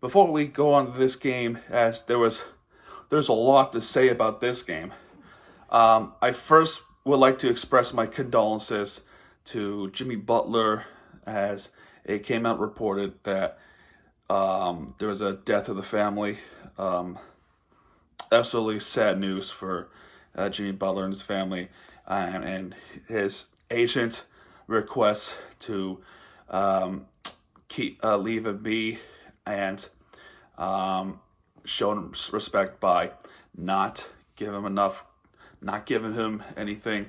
before we go on to this game, as there's a lot to say about this game. I first would like to express my condolences to Jimmy Butler, as it came out reported that there was a death of the family. Absolutely sad news for Jimmy Butler and his family, and his agent requests to leave it be, and show him respect by not not giving him anything,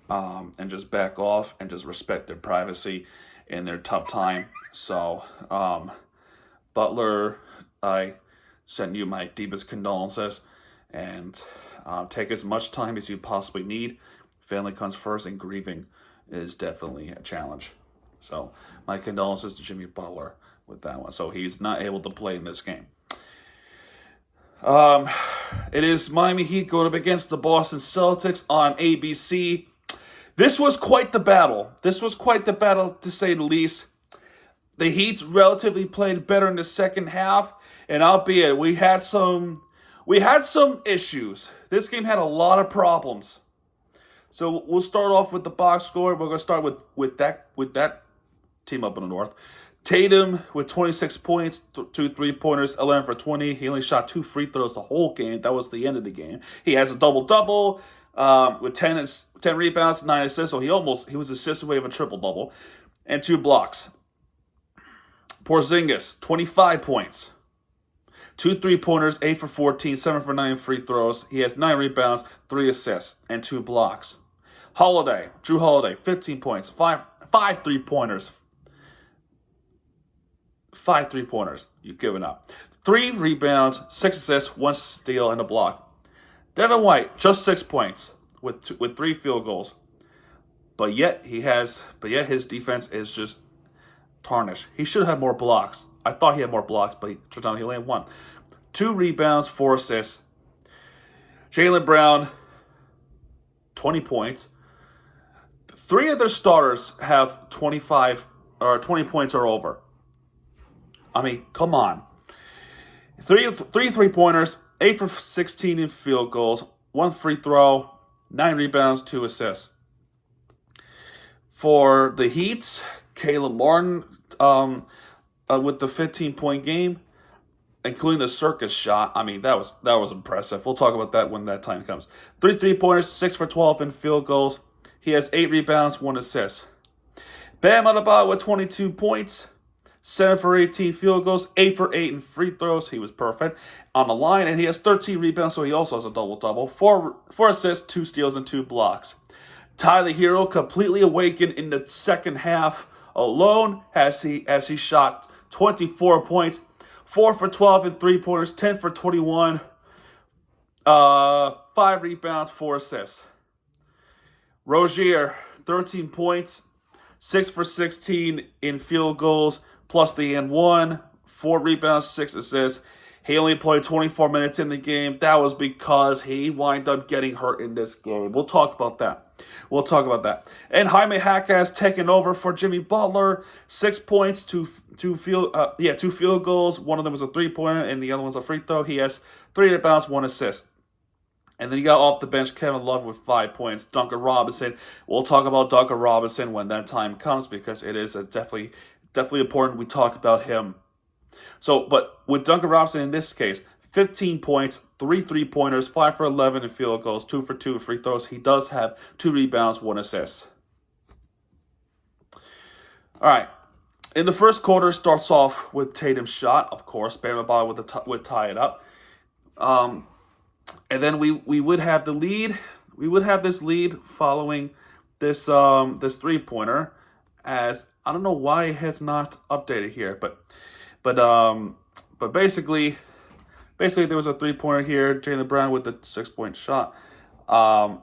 and just back off and just respect their privacy in their tough time. So, Butler, I send you my deepest condolences, and take as much time as you possibly need. Family comes first, and grieving is definitely a challenge. So, my condolences to Jimmy Butler with that one. So, he's not able to play in this game. It is Miami Heat going up against the Boston Celtics on ABC. This was quite the battle. To say the least. The Heat relatively played better in the second half, and albeit we had some issues. This game had a lot of problems. So we'll start off with the box score. We're going to start with that team up in the north. Tatum with 26 points, 2 3-pointers, 11 for 20. He only shot 2 free throws the whole game. That was the end of the game. He has a double-double with 10 rebounds, 9 assists. So he was assisted away of a triple-double, and 2 blocks. Porzingis, 25 points. 2 3-pointers, 8 for 14, 7 for 9 free throws. He has 9 rebounds, 3 assists, and 2 blocks. Drew Holiday, 15 points, 5 3-pointers. 5 3-pointers. You've given up. 3 rebounds, 6 assists, 1 steal, and a block. Devin White, just 6 points with 3 field goals. But yet his defense is just tarnished. He should have more blocks. I thought he had more blocks, but he only had 1. 2 rebounds, 4 assists. Jaylen Brown, 20 points. 3 of their starters have 25 or 20 points or over. I mean, come on. 3 3-pointers, 8 for 16 in field goals, 1 free throw, 9 rebounds, 2 assists. For the Heat, Caleb Martin with the 15-point game, including the circus shot. I mean, that was impressive. We'll talk about that when that time comes. 3 3-pointers, 6 for 12 in field goals. He has 8 rebounds, 1 assist. Bam Adebayo with 22 points. 7 for 18 field goals, 8 for 8 in free throws. He was perfect on the line, and he has 13 rebounds, so he also has a double-double. 4 assists, 2 steals, and 2 blocks. Tyler Hero completely awakened in the second half alone as he shot 24 points, 4 for 12 in 3-pointers, 10 for 21, 5 rebounds, 4 assists. Rozier, 13 points, 6 for 16 in field goals, plus the and 1, 4 rebounds, 6 assists. He only played 24 minutes in the game. That was because he wound up getting hurt in this game. We'll talk about that. And Jaime Jaquez taking over for Jimmy Butler. 6 points, 2 field goals. One of them was a 3-pointer, and the other one's a free throw. He has 3 rebounds, 1 assist. And then you got off the bench Kevin Love with 5 points. Duncan Robinson. We'll talk about Duncan Robinson when that time comes, because it is definitely important we talk about him. So, but with Duncan Robinson in this case, 15 points, 3 3-pointers, 5 for 11 in field goals, 2 for 2 in free throws. He does have 2 rebounds, 1 assist. All right. In the first quarter, starts off with Tatum's shot, of course. Bam Adebayo would tie it up. And then we would have the lead. We would have this lead following this 3-pointer, as I don't know why it has not updated here, but basically there was a 3-pointer here. Jaylen Brown with the 6-point shot. I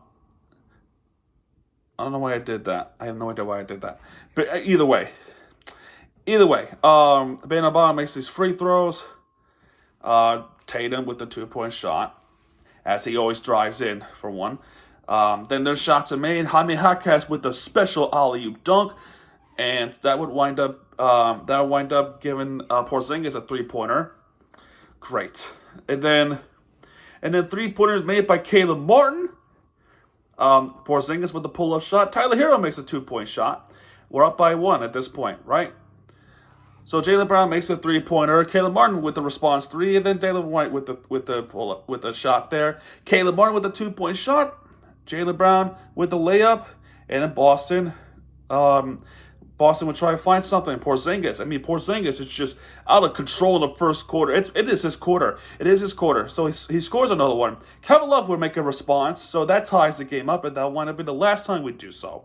don't know why I did that. I have no idea why I did that. But either way, Bam Adebayo makes these free throws. Tatum with the 2-point shot, as he always drives in for one. Then their shots are made. Jaime Jaquez with the special alley-oop dunk. And that would wind up giving Porzingis a 3-pointer. great. And then 3-pointers made by Caleb Martin. Porzingis with the pull-up shot. Tyler Hero makes a 2-point shot. We're up by 1 at this point, right? So Jaylen Brown makes a 3-pointer. Caleb Martin with the response 3, and then Dalen White with the pull-up with the shot there. Caleb Martin with the 2-point shot. Jaylen Brown with the layup, and then Boston would try to find something. Porzingis is just out of control in the first quarter. It is his quarter. It is his quarter. So he scores another one. Kevin Love would make a response, so that ties the game up, and that would have been the last time we do so.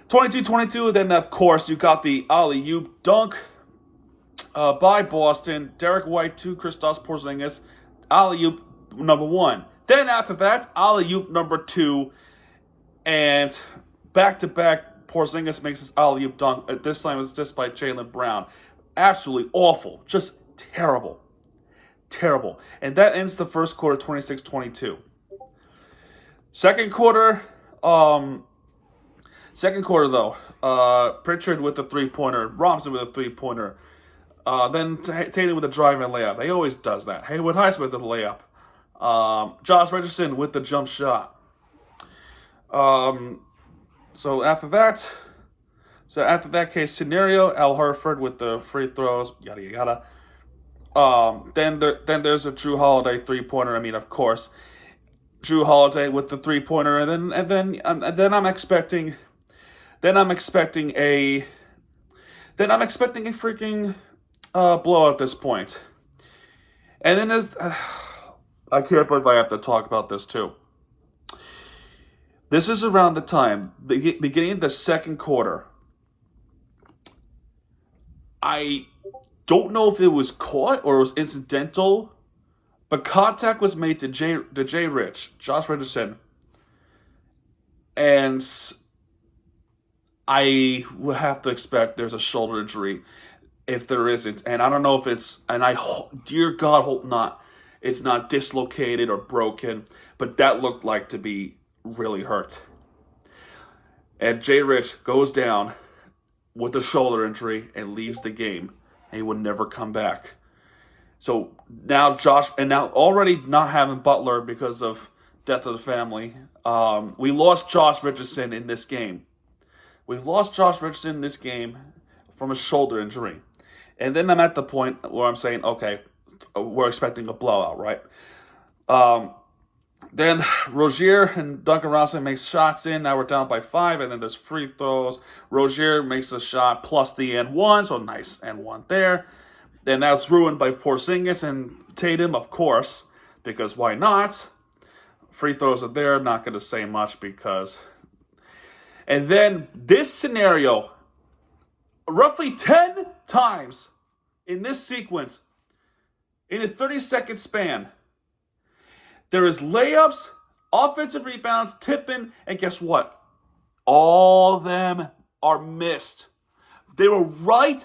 22-22, then of course you got the alley-oop dunk by Boston. Derek White to Kristaps Porzingis. Alley-oop number 1. Then after that, alley-oop number 2. And back-to-back, Porzingis makes his alley-oop dunk. At this time, it's just by Jaylen Brown. Absolutely awful. Just terrible. Terrible. And that ends the first quarter, 26-22. Second quarter, Pritchard with the 3-pointer, Robinson with a 3-pointer, then Tatum with a drive and layup. He always does that. Haywood Highsmith with the layup. Josh Richardson with the jump shot. So after that case scenario, Al Horford with the free throws, yada yada. Then there's a Drew Holiday 3-pointer. Of course, Drew Holiday with the 3-pointer, and then I'm expecting a freaking blowout at this point. And then I can't believe I have to talk about this too. This is around the time, beginning of the second quarter. I don't know if it was caught or it was incidental, but contact was made to Josh Richardson. And I would have to expect there's a shoulder injury if there isn't. And I don't know if it's, and dear God, hope not. It's not dislocated or broken, but that looked like to be really hurt. And J. Rich goes down with a shoulder injury and leaves the game. And he would never come back. So now already not having Butler because of death of the family, we lost Josh Richardson in this game. From a shoulder injury. And then I'm at the point where I'm saying, okay, we're expecting a blowout, right? Then Rozier and Duncan Robinson makes shots in. Now we're down by 5, and then there's free throws. Rozier makes a shot plus the N1, so nice N1 there. Then that's ruined by Porzingis and Tatum, of course, because why not? Free throws are there, not going to say much because... And then this scenario, roughly 10 times in this sequence, in a 30-second span, there is layups, offensive rebounds, tipping, and guess what? All of them are missed. They were right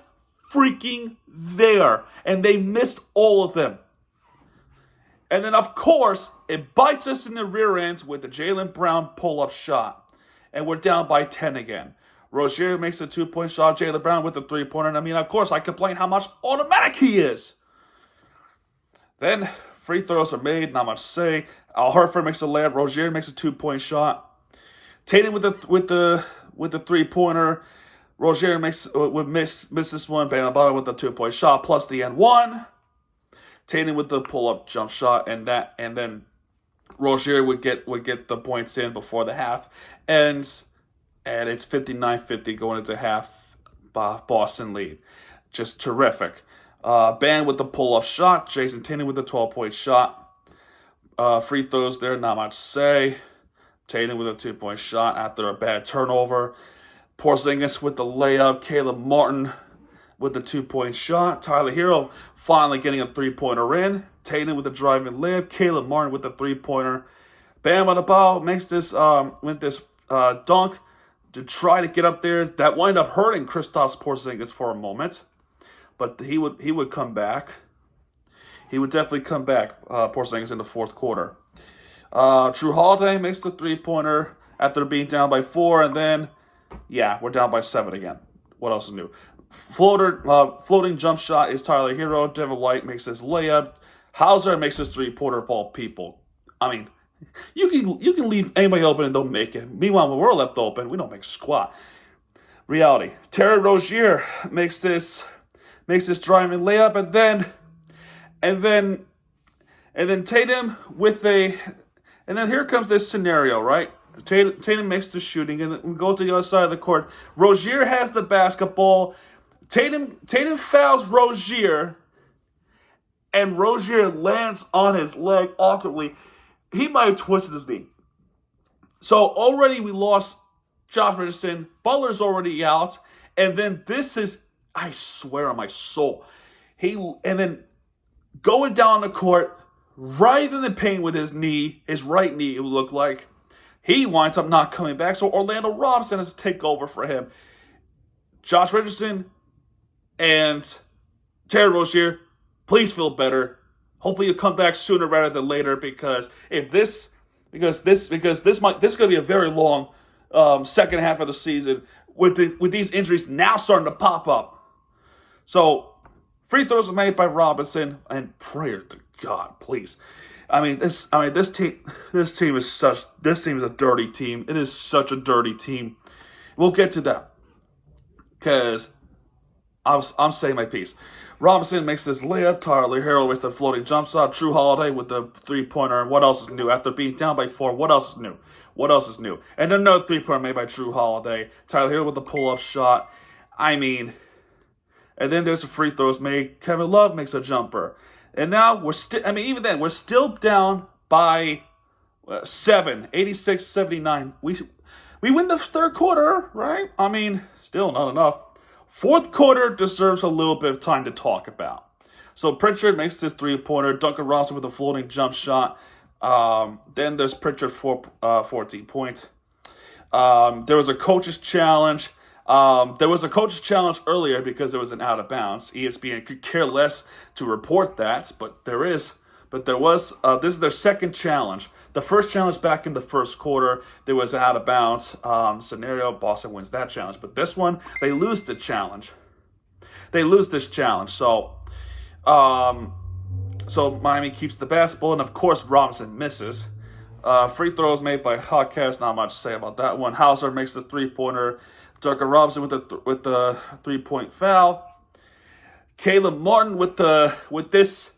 freaking there, and they missed all of them. And then, of course, it bites us in the rear ends with the Jaylen Brown pull-up shot. And we're down by 10 again. Rozier makes a 2-point shot. Jaylen Brown with a 3-pointer. And of course, I complain how much automatic he is. Then free throws are made. Not much to say. Al Horford makes a layup. Rozier makes a 2-point shot. Tatum with the 3-pointer. Rozier would miss this one. Bam Adebayo with the 2-point shot plus the N1. Tatum with the pull-up jump shot, and then Rozier would get the points in before the half, and it's 59-50 going into half. Boston lead, just terrific. Bam with the pull-up shot. Jason Tatum with the 12-point shot. Free throws there, not much to say. Tatum with a 2-point shot after a bad turnover. Porzingis with the layup. Caleb Martin with the 2-point shot. Tyler Hero finally getting a 3-pointer in. Tatum with the driving layup. Caleb Martin with the 3-pointer. Bam Adebayo makes this dunk to try to get up there. That wound up hurting Kristaps Porzingis for a moment, but he would come back. He would definitely come back. Porzingis in the fourth quarter. Drew Holiday makes the 3-pointer after being down by 4, and then we're down by 7 again. What else is new? Floating jump shot is Tyler Hero. Devin White makes his layup. Hauser makes his three-pointer of all people. I mean, you can leave anybody open and they'll make it. Meanwhile, when we're left open, we don't make squat. Reality. Terry Rozier makes this driving layup, and then Tatum with a, and then here comes this scenario, right? Tatum makes the shooting, and then we go to the other side of the court. Rozier has the basketball. Tatum fouls Rozier, and Rozier lands on his leg awkwardly. He might have twisted his knee. So already we lost Josh Richardson. Butler's already out. And then this is, I swear on my soul, and then going down the court, right in the paint with his knee, his right knee, it would look like, he winds up not coming back. So Orlando Robinson has to take over for him. Josh Richardson and Terry Rozier, please feel better. Hopefully you come back sooner rather than later, because this is going to be a very long second half of the season with these injuries now starting to pop up. So free throws are made by Robinson, and prayer to God, please. This team is a dirty team. It is such a dirty team. We'll get to that because I'm saying my piece. Robinson makes this layup. Tyler Hero with the floating jump shot. Drew Holiday with the three-pointer. What else is new? After being down by 4, what else is new? What else is new? And another three-pointer made by Drew Holiday. Tyler Hero with the pull-up shot. And then there's the free throws made. Kevin Love makes a jumper. And now we're even then, we're still down by 7, 86-79. We win the third quarter, right? Still not enough. Fourth quarter deserves a little bit of time to talk about. So Pritchard makes this three-pointer. Duncan Robinson with a floating jump shot. Then there's Pritchard 14 points. There was a coach's challenge. There was a coach's challenge earlier because there was an out of bounds. ESPN could care less to report that, but there was. This is their second challenge. The first challenge back in the first quarter, there was an out of bounds scenario. Boston wins that challenge, but this one they lose the challenge. They lose this challenge. So Miami keeps the basketball, and of course Robinson misses. Free throws made by Hawkes. Not much to say about that one. Hauser makes the three-pointer. Duncan Robinson with the 3-point foul. Caleb Martin with this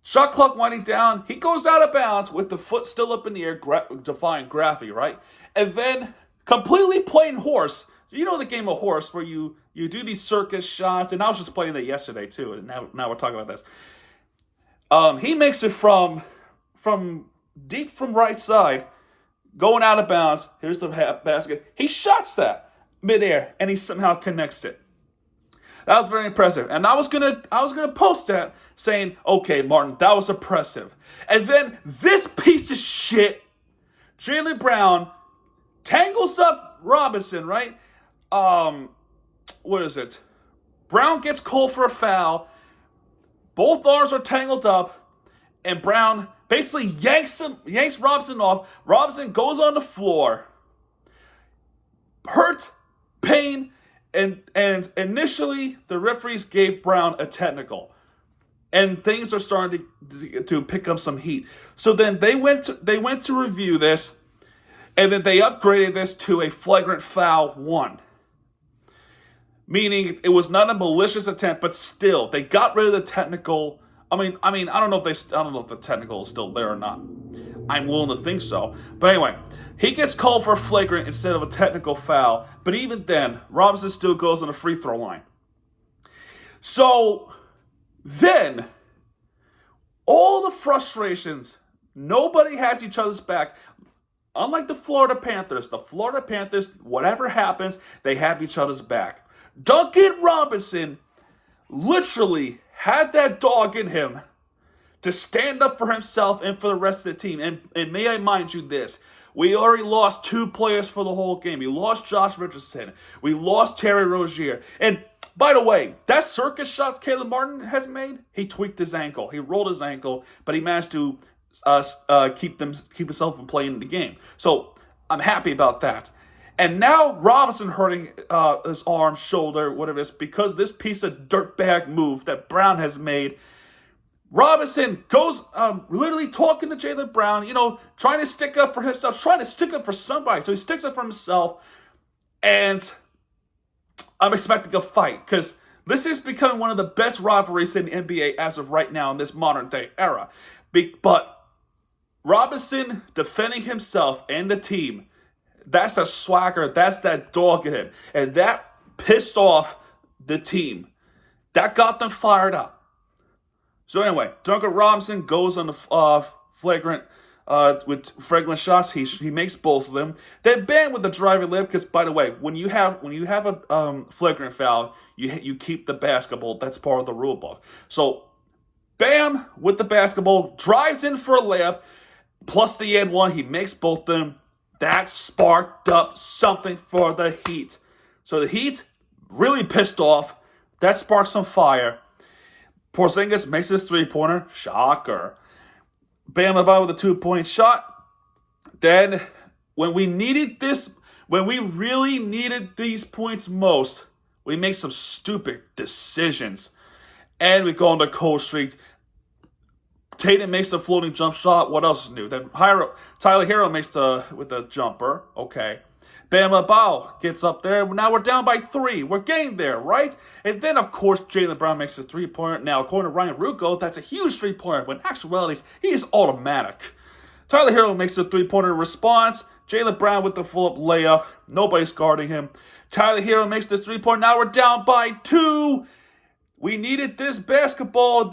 shot clock winding down. He goes out of bounds with the foot still up in the air, defying gravity, right? And then completely playing horse. So you know the game of horse where you do these circus shots, and I was just playing that yesterday too, and now we're talking about this. He makes it from deep from right side, going out of bounds. Here's the basket. He shots that midair, and he somehow connects it. That was very impressive. And I was gonna post that saying, okay, Martin, that was impressive. And then this piece of shit, Jaylen Brown, tangles up Robinson, right? What is it? Brown gets called for a foul. Both arms are tangled up, and Brown basically yanks Robinson off. Robinson goes on the floor. Hurt, pain, and initially the referees gave Brown a technical. And things are starting to pick up some heat. So then they went to review this, and then they upgraded this to a flagrant foul 1. Meaning it was not a malicious attempt, but still they got rid of the technical. I don't know if the technical is still there or not. I'm willing to think so. But anyway, he gets called for a flagrant instead of a technical foul. But even then, Robinson still goes on the free throw line. So then, all the frustrations, nobody has each other's back. Unlike the Florida Panthers, whatever happens, they have each other's back. Duncan Robinson literally had that dog in him to stand up for himself and for the rest of the team. And may I mind you this, we already lost 2 players for the whole game. We lost Josh Richardson. We lost Terry Rozier. And by the way, that circus shot Caleb Martin has made, he tweaked his ankle. He rolled his ankle, but he managed to keep himself from playing the game. So I'm happy about that. And now Robinson hurting his arm, shoulder, whatever it is, because this piece of dirtbag move that Brown has made. Robinson goes literally talking to Jaylen Brown, trying to stick up for himself, trying to stick up for somebody. So he sticks up for himself, and I'm expecting a fight because this is becoming one of the best rivalries in the NBA as of right now in this modern day era. But Robinson defending himself and the team, that's a swagger, that's that dog in him. And that pissed off the team. That got them fired up. So anyway, Duncan Robinson goes on the flagrant shots. He makes both of them. Then Bam with the driving lip, because by the way, when you have a flagrant foul, you keep the basketball. That's part of the rule book. So Bam with the basketball drives in for a layup, plus the and one. He makes both of them. That sparked up something for the Heat. So the Heat really pissed off. That sparked some fire. Porzingis makes his three-pointer. Shocker. Bam Adebayo with a 2-point shot. Then, when we really needed these points most, we make some stupid decisions. And we go on the cold streak. Tatum makes the floating jump shot. What else is new? Then Tyler Hero makes with the jumper. Okay. Bam Adebayo gets up there. Now we're down by 3. We're getting there, right? And then, of course, Jaylen Brown makes a three-pointer. Now, according to Ryan Rucco, that's a huge three-pointer. But in actuality, he is automatic. Tyler Hero makes a three-pointer response. Jaylen Brown with the full-up layup. Nobody's guarding him. Tyler Hero makes this three-pointer. Now we're down by 2. We needed this basketball.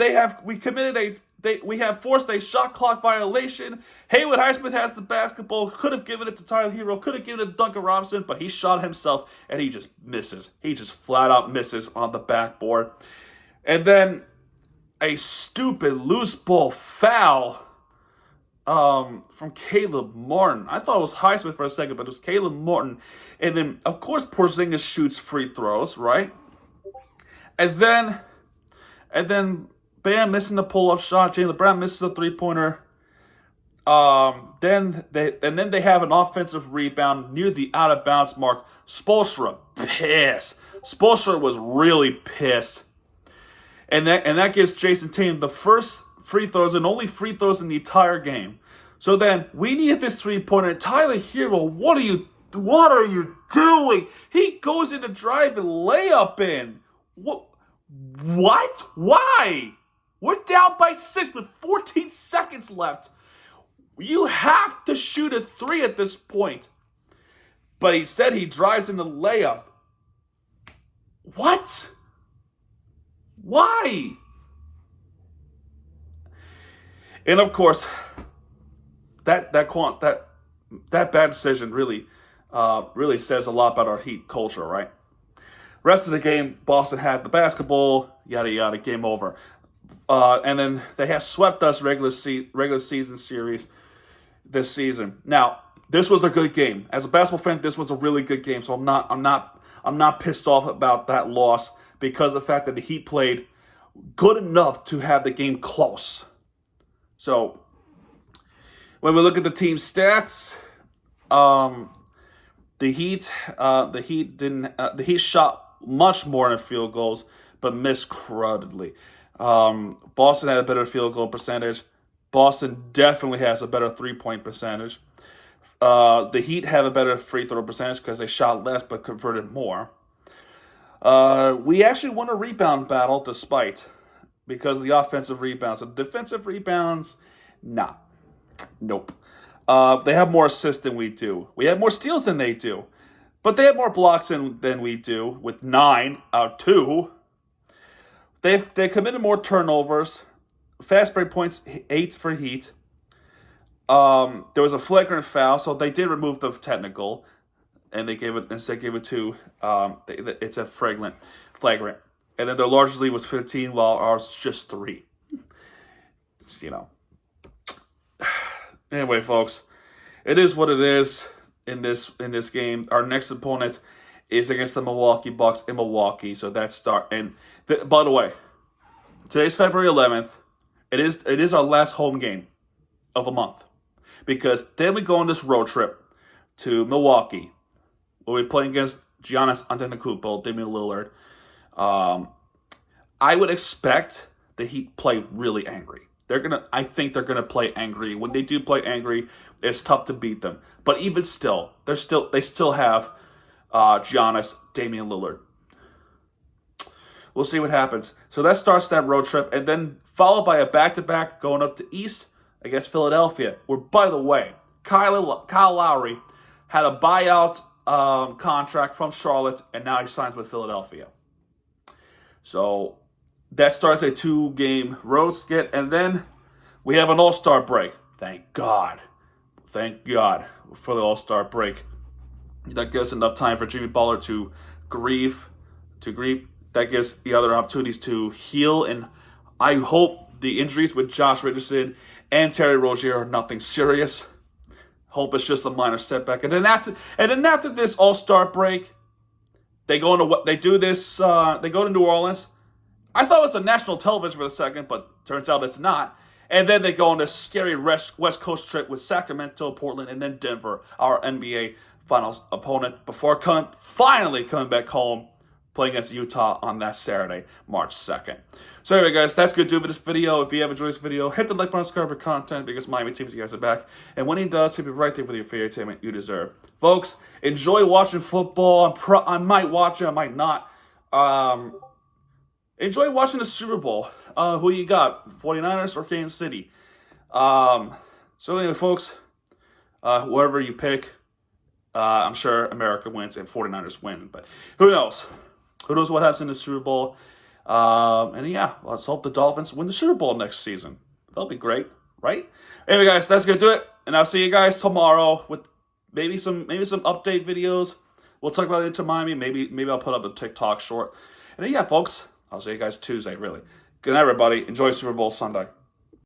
We have forced a shot clock violation. Haywood Highsmith has the basketball. Could have given it to Tyler Hero. Could have given it to Duncan Robinson. But he shot himself, and he just misses. He just flat out misses on the backboard. And then a stupid loose ball foul from Caleb Martin. I thought it was Highsmith for a second, but it was Caleb Martin. And then, of course, Porzingis shoots free throws, right? And then Bam missing the pull-up shot. Jaylen Brown misses the three-pointer. Then they have an offensive rebound near the out-of-bounds mark. Spoelstra pissed. Spoelstra was really pissed. And that gives Jason Tatum the first free throws and only free throws in the entire game. So then we needed this three-pointer. Tyler Hero, what are you doing? He goes in to drive and layup in. What? Why? We're down by 6 with 14 seconds left. You have to shoot a 3 at this point. But he said he drives in the layup. What? Why? And of course, that bad decision really says a lot about our Heat culture, right? Rest of the game, Boston had the basketball, yada yada, game over. And then they have swept us regular season series this season. Now, this was a good game. As a basketball fan, this was a really good game. So I'm not pissed off about that loss because of the fact that the Heat played good enough to have the game close. So when we look at the team stats, the Heat shot much more in field goals, but missed crudely. Boston had a better field goal percentage. Boston definitely has a better three-point percentage. The Heat have a better free throw percentage because they shot less but converted more. We actually won a rebound battle because of the offensive rebounds. The defensive rebounds, nope. They have more assists than we do. We have more steals than they do. But they have more blocks than we do, with 9 out of 2. They committed more turnovers. Fast break points, 8 for Heat. There was a flagrant foul, so they did remove the technical, and they gave it to it's a flagrant. And then their largest lead was 15, while ours just 3. Anyway, folks, it is what it is in this game. Our next opponent is against the Milwaukee Bucks in Milwaukee. So that's start. And by the way, today's February 11th. It is our last home game of a month, because then we go on this road trip to Milwaukee. will be playing against Giannis Antetokounmpo, Damian Lillard. I would expect the Heat play really angry. I think they're gonna play angry. When they do play angry, it's tough to beat them. But even still, they still have Giannis, Damian Lillard. We'll see what happens. So that starts that road trip, and then followed by a back-to-back going up to East against Philadelphia. Where, by the way, Kyle Lowry had a buyout contract from Charlotte, and now he signs with Philadelphia. So that starts a 2-game road skit, and then we have an All-Star break. Thank God for the All-Star break. That gives enough time for Jimmy Butler to grieve. That gives the other opportunities to heal, and I hope the injuries with Josh Richardson and Terry Rozier are nothing serious. Hope it's just a minor setback. And then after this All-Star break, they go to New Orleans. I thought it was on national television for a second, but turns out it's not. And then they go on this scary West Coast trip with Sacramento, Portland, and then Denver, our NBA Finals opponent, before finally coming back home, playing against Utah on that Saturday, March 2nd. So anyway, guys, that's going to do it for this video. If you have enjoyed this video, hit the like button, subscribe for content, because Miami teams, you guys are back. And when he does, he'll be right there with your favorite entertainment you deserve. Folks, enjoy watching football. I might watch it, I might not. Enjoy watching the Super Bowl. Who you got, 49ers or Kansas City? So anyway, folks, whoever you pick, I'm sure America wins and 49ers win. But who knows? Who knows what happens in the Super Bowl? And yeah, let's hope the Dolphins win the Super Bowl next season. That'll be great, right? Anyway, guys, that's gonna do it, and I'll see you guys tomorrow with maybe some update videos. We'll talk about Inter Miami. Maybe I'll put up a TikTok short. And then, yeah, folks, I'll see you guys Tuesday. Really, good night, everybody. Enjoy Super Bowl Sunday.